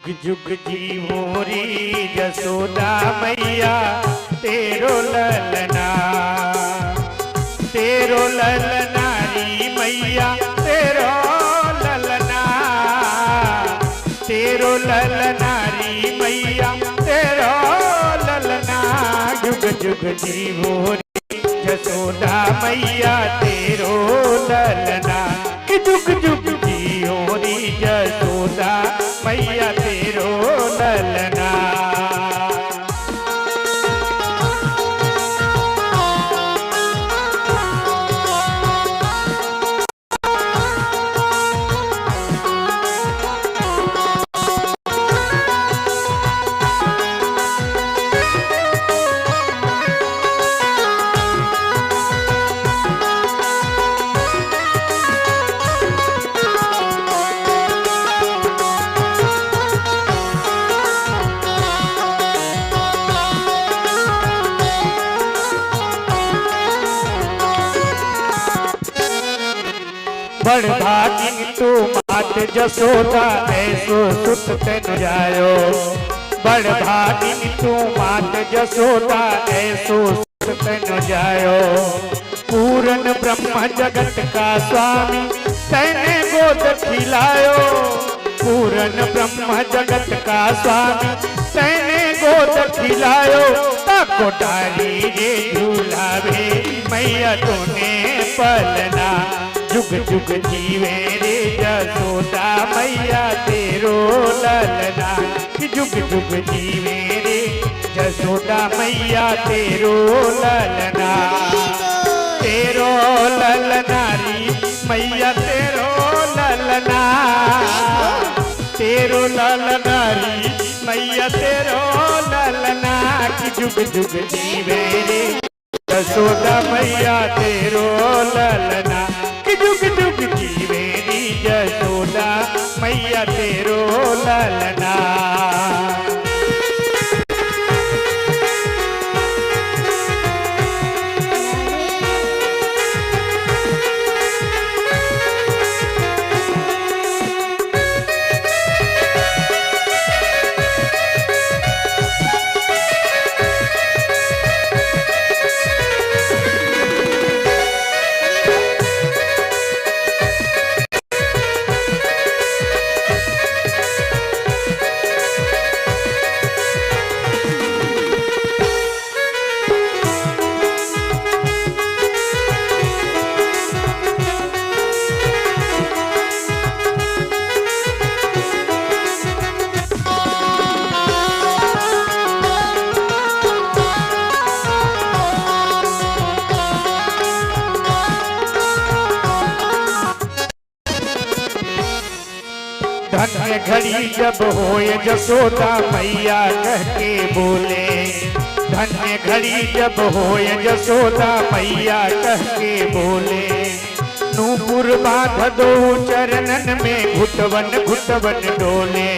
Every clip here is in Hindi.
जुग जीवो री जसोदा मैया तेरो ललना री मैया तेरो ललना री मैया तेरो ललना जुग जुग जीवो री जसोदा मैया तेरो ललना कि जुग जुग जीवो री जसोदा मैया तेरो ललना। बड़ भागिन तू मात जसोदा ऐसो सुत तेन जायो। बड़ भागिन तू मात जसोदा ऐसो सुत तेन जायो। पूरन ब्रह्म जगत का स्वामी तैने गोद खिलायो। पूरन ब्रह्म जगत का स्वामी तैने गोद खिलायो। ताको डाली रे झूलावे मैया तूने पलना जुग जुग जीवे रे जसोदा मैया तेरो ललना कि जुग जुग जीवे रे जसोदा मैया तेरो ललना। तेरो ललना री मैया तेरो ललना री मैया तेरो ललना कि जुग जुग जीवे रे जसोदा मैया तेरो ललना कि जुग जुग जीवे री जसोदा मैया तेरो ललना। धन्य घड़ी जब होए जसोदा मैया कह के बोले। धन्य घड़ी जब होए जसोदा मैया कह के बोले। नूपुर बांध दो चरणन में घुटवन घुटवन डोले।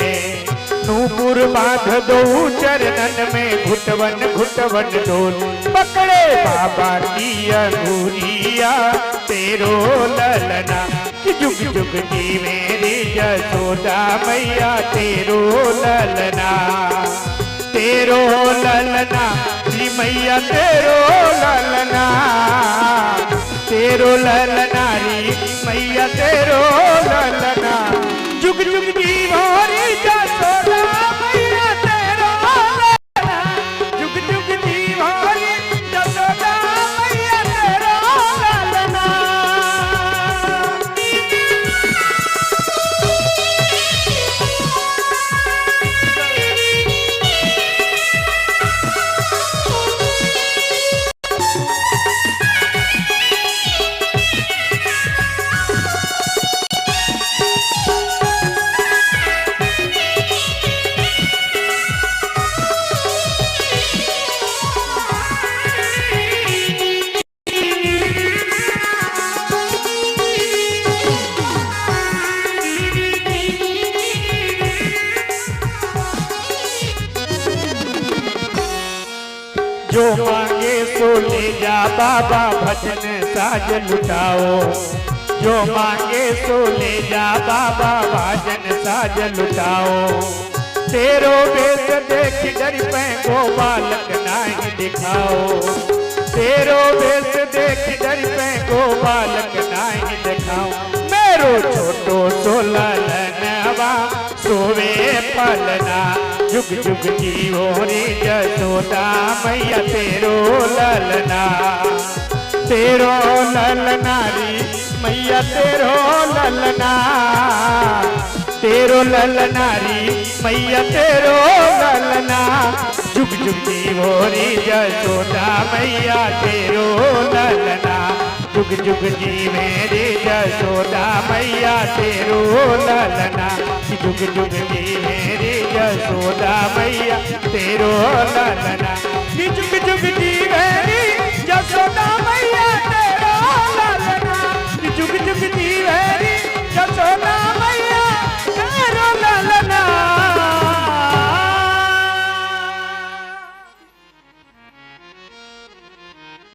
नूपुर बांध दो चरणन में घुटवन घुटवन डोले। पकड़े बाबा की अंगुरिया तेरो ललना कि जुग जुग जीवे रे जसोदा मैया तेरो ललना। तेरो ललना री मैया तेरो ललना। तेरो ललना री मैया तेरो ललना जुग जुग जीवो रे जसोदा मैया तेरो ललना। जुग जुग जीवो रे जसोदा मैया तेरो ललना। जो मांगे सो ले जा बाबा भजन साज लुटाओ। जो मांगे सो ले जा बाबा भजन साज लुटाओ। तेरो वेश देख डर पे गो बालक नहीं दिखाओ, तेरो वेश देख डर पे गो बालक नहीं दिखाओ। मेरो छोटो सो ललनवा सोवे पलना, जुग जुग जीवो रे जसोदा मैया तेरो ललना, तेरो ललना री मैया तेरो ललना, तेरो ललना री मैया तेरो ललना, जुग जुग जीवो रे जसोदा मैया तेरो ललना, जुग जुग जीवे रे जसोदा मैया तेरो ललना, जुग जुग जीवे रे जसोदा मैया तेरो ललना, जुग जुग जीवे रे जसोदा